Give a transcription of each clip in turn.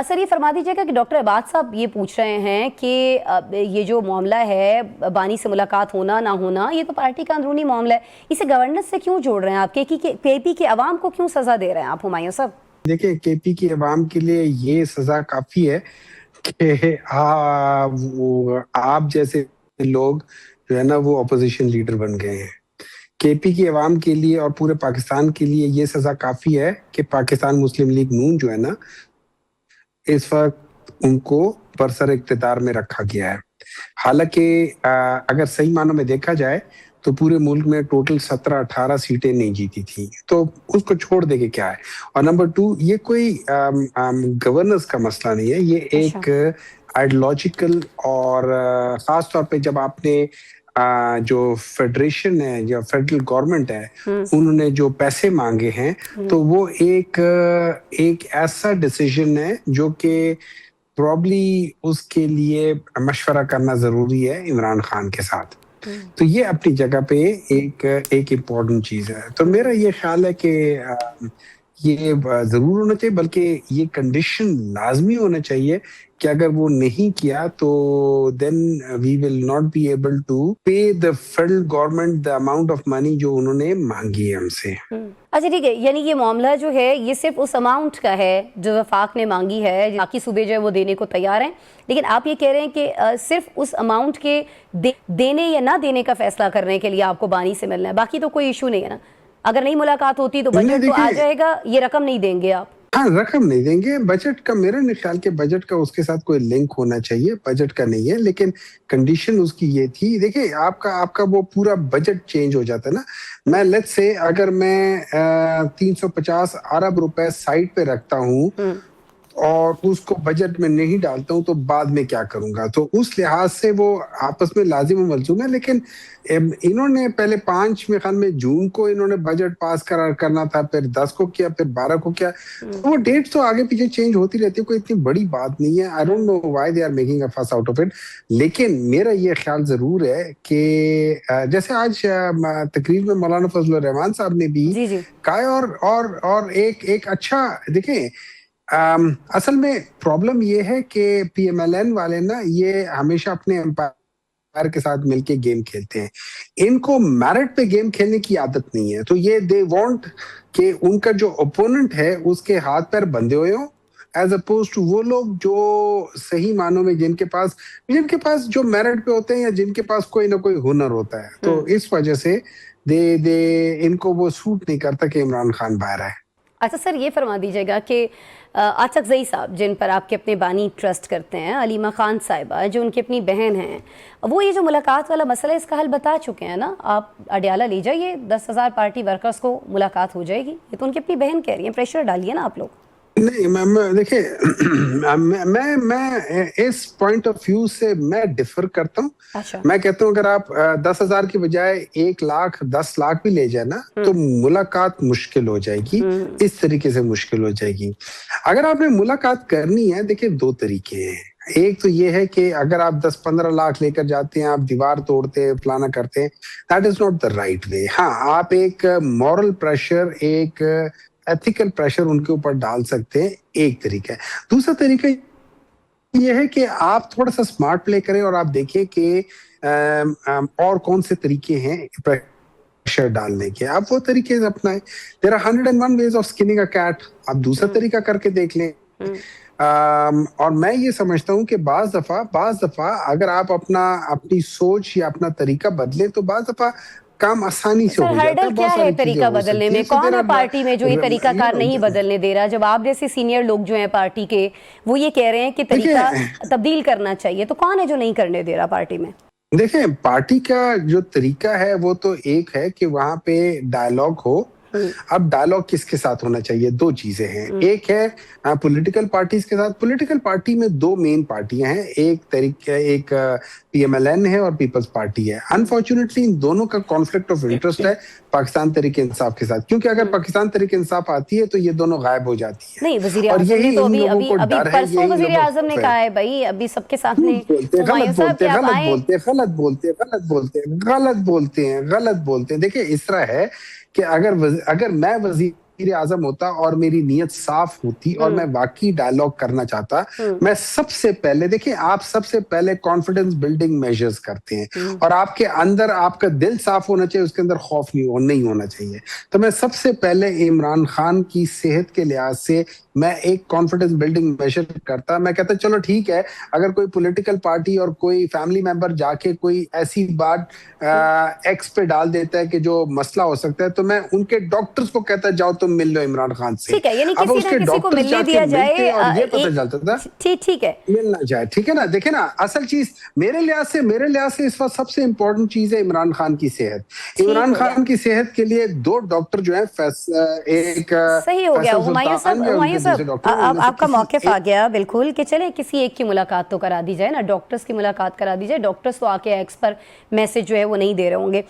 Sir ये फरमा दीजिएगा कि डॉक्टर अब्बास साहब ये पूछ रहे हैं कि ये जो मामला है बानी से मुलाकात होना ना होना, ये तो पार्टी का अंदरूनी मामला है, इसे गवर्नेंस से क्यों जोड़ रहे हैं आप? केपी के अवाम को क्यों सजा दे रहे हैं आप हुमायूं साहब? देखिए, केपी की अवाम के लिए ये सजा काफी है कि आप जैसे लोग जो है ना वो अपोजिशन लीडर बन गए हैं। केपी की अवाम के लिए और पूरे पाकिस्तान के लिए ये सजा काफी है कि पाकिस्तान मुस्लिम लीग नून जो है ना, इस वक्त उनको बरसर इख्तिदार में रखा गया है। हालांकि अगर सही मानों में देखा जाए तो पूरे मुल्क में टोटल 17-18 सीटें नहीं जीती थी, तो उसको छोड़ दे के क्या है। और नंबर 2, ये कोई गवर्नेंस का मसला नहीं है, ये एक आइडियोलॉजिकल और खास तौर पे जब आपने जो फेडरेशन है या फेडरल गवर्नमेंट है उन्होंने जो पैसे मांगे हैं, तो वो एक ऐसा डिसीजन है जो कि प्रॉब्ली उसके लिए मशवरा करना जरूरी है इमरान खान के साथ। तो ये अपनी जगह पे एक इम्पोर्टेंट चीज है। तो मेरा ये ख्याल है कि ये जरूर होना चाहिए, बल्कि ये कंडीशन लाजमी होना चाहिए कि अगर वो नहीं किया तो then we will not be able to pay the federal government the amount of money जो उन्होंने मांगी है हमसे। अच्छा ठीक है, यानी ये मामला जो है ये सिर्फ उस अमाउंट का है जो वफाक ने मांगी है, बाकी सूबे जो है वो देने को तैयार हैं, लेकिन आप ये कह रहे हैं कि सिर्फ उस अमाउंट के देने या ना देने का फैसला करने के लिए आपको बानी से मिलना है, बाकी तो कोई इशू नहीं है ना? अगर नहीं मुलाकात होती तो बजट तो आ जाएगा, ये रकम नहीं देंगे आप? हाँ, रकम नहीं देंगे। बजट का मेरा नहीं ख्याल कि बजट का उसके साथ कोई लिंक होना चाहिए, बजट का नहीं है, लेकिन कंडीशन उसकी ये थी। देखिए, आपका वो पूरा बजट चेंज हो जाता है ना। मैं लेट्स से अगर मैं 350 अरब रुपए साइड पे रखता हूँ और उसको बजट में नहीं डालता हूं तो बाद में क्या करूंगा, तो उस लिहाज से वो आपस में लाजिम मलजूम है। लेकिन इन्होंने पहले 5 में ख्याल में जून को इन्होंने बजट पास करना था, फिर 10 को किया, फिर 12 को किया, तो वो डेट्स तो आगे पीछे चेंज होती रहती है, कोई इतनी बड़ी बात नहीं है। I don't know why they are making a fuss out of it. लेकिन मेरा ये ख्याल जरूर है कि जैसे आज तकरीर में मौलाना फजलुर रहमान साहब ने भी कहा, और एक अच्छा देखें, असल में प्रॉब्लम ये है कि पीएमएलएन वाले ना ये हमेशा अपने एम्पायर के साथ मिलके गेम खेलते हैं, इनको मेरिट पे गेम खेलने की आदत नहीं है। तो ये दे वांट कि उनका जो ओपोनेंट है उसके हाथ पैर बंधे हुए हों, एज अपोज टू वो लोग जो सही मानों में जिनके पास जो मेरिट पे होते हैं या जिनके पास कोई ना कोई हुनर होता है। तो इस वजह से दे इनको वो सूट नहीं करता कि इमरान खान बाहर आए। अच्छा सर, ये फरमा दीजिएगा कि आचकजई साहब जिन पर आपके अपने बानी ट्रस्ट करते हैं, अलीमा खान साहिबा जो उनकी अपनी बहन हैं, वो ये जो मुलाकात वाला मसला है इसका हल बता चुके हैं ना। आप अडियाला ले जाइए, 10,000 पार्टी वर्कर्स को मुलाकात हो जाएगी, ये तो उनकी अपनी बहन कह रही है, प्रेशर डालिए ना आप लोग। नहीं, मैं देखिए, मैं इस पॉइंट ऑफ व्यू से मैं डिफर करता हूँ। अच्छा। मैं कहता हूँ अगर आप 10,000 की बजाय 1 लाख 10 लाख भी ले जाए ना तो मुलाकात मुश्किल हो जाएगी, इस तरीके से मुश्किल हो जाएगी। अगर आपने मुलाकात करनी है, देखिए 2 तरीके हैं। एक तो ये है कि अगर आप 10-15 लाख लेकर जाते हैं, आप दीवार तोड़ते हैं, फलाना करते हैं, that is not the right way. हाँ, आप एक मॉरल प्रेशर, एक एथिकल प्रेशर उनके ऊपर डाल सकते हैं, एक तरीका है। दूसरा तरीका ये है कि आप थोड़ा सा स्मार्ट प्ले करें और आप देखें कि और कौन से तरीके हैं प्रेशर डालने के, आप वो तरीके अपनाएं। There are 101 ways of skinning a cat, आप दूसरा तरीका करके देख लें। और मैं ये समझता हूं कि बाज दफा अगर आप अपनी सोच या अपना तरीका बदलें तो बाज दफा काम आसानी से हो जाता है। हर्डल क्या है तरीका बदलने में? कौन है पार्टी में जो ये तरीका कार नहीं बदलने दे रहा? जब आप जैसे सीनियर लोग जो हैं पार्टी के, वो ये कह रहे हैं कि तरीका तब्दील करना चाहिए, तो कौन है जो नहीं करने दे रहा पार्टी में? देखें, पार्टी का जो तरीका है वो तो एक है कि वहां पे डायलॉग हो। अब डायलॉग किसके साथ होना चाहिए? 2 चीजें हैं। एक है पॉलिटिकल पार्टीज के साथ। पॉलिटिकल पार्टी में 2 मेन पार्टियां हैं, एक पीएमएलएन है और पीपल्स पार्टी है। अनफॉर्चुनेटली इन दोनों का कॉन्फ्लिक्ट ऑफ इंटरेस्ट है पाकिस्तान तहरीक इंसाफ के साथ, क्योंकि अगर पाकिस्तान तहरीक इंसाफ आती है तो ये दोनों गायब हो जाती है। नहीं, वजीर आज़म ने तो अभी परसों वजीर आज़म ने कहा है भाई, अभी सबके सामने गलत बोलते हैं। देखिए, इस तरह है कि अगर मैं वजीर आजम होता और मेरी नीयत साफ होती और मैं वाकई डायलॉग करना चाहता, मैं सबसे पहले, देखिए आप सबसे पहले कॉन्फिडेंस बिल्डिंग मेजर्स करते हैं और आपके अंदर आपका दिल साफ होना चाहिए, उसके अंदर खौफ नहीं होना चाहिए। तो मैं सबसे पहले इमरान खान की सेहत के लिहाज से मैं एक कॉन्फिडेंस बिल्डिंग मेजर करता। मैं कहता चलो ठीक है, अगर कोई पॉलिटिकल पार्टी और कोई फैमिली मेंबर जाके कोई ऐसी बात एक्स पे डाल देता है कि जो मसला हो सकता है, तो मैं उनके डॉक्टर्स को कहता जाओ तुम मिल लो इमरान खान से। ठीक है, यानी अब किसी उसके ना किसी को डॉक्टर मिलने जाके दिया मिलते जाए, और ये पता चलता था ठीक है, मिलना जाए। ठीक है ना, देखे ना, असल चीज मेरे लिहाज से इस वक्त सबसे इंपॉर्टेंट चीज है इमरान खान की सेहत। इमरान खान की सेहत के लिए 2 डॉक्टर जो है, एक सही हो गया। हुमायूं साहब, आपका मौक़िफ़ आ गया बिल्कुल कि चले किसी एक की मुलाकात तो करा दी जाए ना, डॉक्टर्स की मुलाकात करा दी जाए। डॉक्टर्स तो आके एक्स पर मैसेज जो है वो नहीं दे रहे होंगे।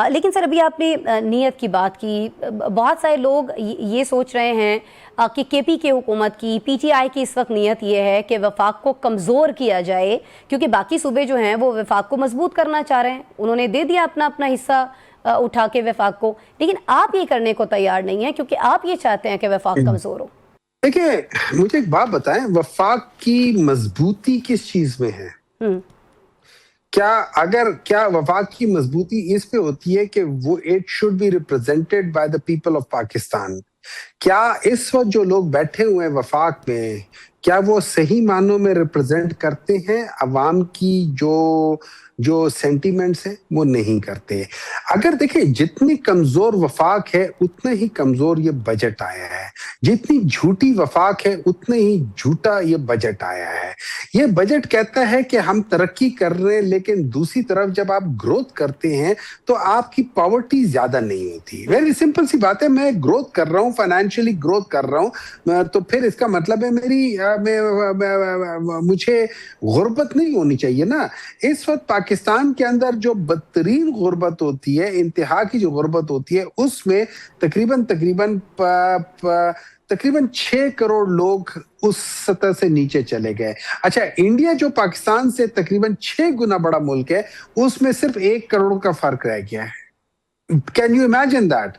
लेकिन सर, अभी आपने नीयत की बात की, बहुत सारे लोग ये सोच रहे हैं कि केपी की हुकूमत की, पीटीआई की इस वक्त नीयत ये है कि वफाक को कमज़ोर किया जाए, क्योंकि बाकी सूबे जो हैं वो वफाक को मजबूत करना चाह रहे हैं। उन्होंने दे दिया अपना अपना हिस्सा उठा के वफाक को, लेकिन आप ये करने को तैयार नहीं है क्योंकि आप ये चाहते हैं कि वफाक कमज़ोर हो। देखिए, मुझे एक बात बताएं, वफाक की मजबूती किस चीज में है? क्या वफाक की मजबूती इस पे होती है कि वो it should be represented by the people of Pakistan? क्या इस वक्त जो लोग बैठे हुए हैं वफाक में, क्या वो सही मानों में रिप्रेजेंट करते हैं अवाम की जो सेंटीमेंट्स है? वो नहीं करते। अगर देखिए, जितनी कमजोर वफाक है उतना ही कमजोर ये बजट आया है, जितनी झूठी वफाक है उतना ही झूठा ये बजट आया है। ये बजट कहता है कि हम तरक्की कर रहे हैं, लेकिन दूसरी तरफ जब आप ग्रोथ करते हैं तो आपकी पॉवर्टी ज्यादा नहीं होती। वेरी सिंपल सी बात है, मैं ग्रोथ कर रहा हूँ, फाइनेंशियली ग्रोथ कर रहा हूँ, तो फिर इसका मतलब है मुझे गुर्बत नहीं होनी चाहिए ना। इस वक्त पाकिस्तान के अंदर जो बदतरीन गुर्बत होती है, इंतहा की जो गुर्बत होती है, उसमें तकरीबन 6 करोड़ लोग उस सतह से नीचे चले गए। अच्छा, इंडिया जो पाकिस्तान से तकरीबन 6 गुना बड़ा मुल्क है, उसमें सिर्फ 1 करोड़ का फर्क रह गया है। Can you imagine that?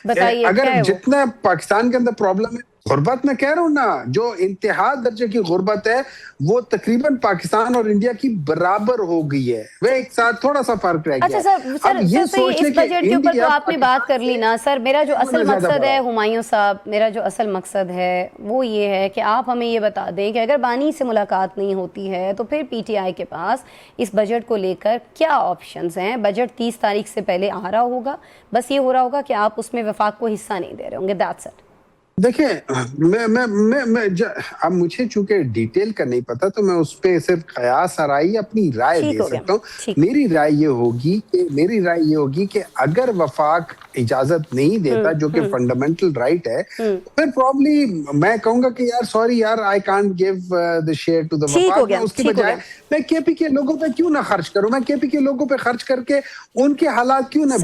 बताइए, अगर जितना पाकिस्तान के अंदर प्रॉब्लम है, गुर्बत मैं कह रहा हूं ना, जो इंतहा दर्जे की गुर्बत है वो तकरीबन पाकिस्तान और इंडिया की बराबर हो गई है। वे एक साथ थोड़ा सा फर्क रह गया। अच्छा सर, इस बजट के ऊपर तो आपने बात कर ली ना सर। मेरा जो असल मकसद है हुमायूं साहब, मेरा जो असल मकसद है वो ये है कि आप हमें ये बता दें कि अगर बानी से मुलाकात नहीं होती है तो फिर पीटीआई के पास इस बजट को लेकर क्या ऑप्शंस हैं? बजट 30 तारीख से पहले आ रहा होगा, बस ये हो रहा होगा कि आप उसमें वफाक को हिस्सा नहीं दे रहे होंगे, दैट्स इट। देखिए, अब मुझे चूंकि डिटेल का नहीं पता, तो मैं उस पे सिर्फ कयास आराई अपनी राय दे सकता हूँ। मेरी राय ये होगी कि अगर वफाक इजाजत नहीं देता, जो कि फंडामेंटल राइट है, फिर प्रॉब्ली मैं कहूंगा कि यार सॉरी यार, I can't give the share to the वफाक। उसके बजाय मैं केपी के लोगों पे क्यों ना खर्च करूं, मैं केपी के लोगों पे खर्च करके उनके हालात क्यों ना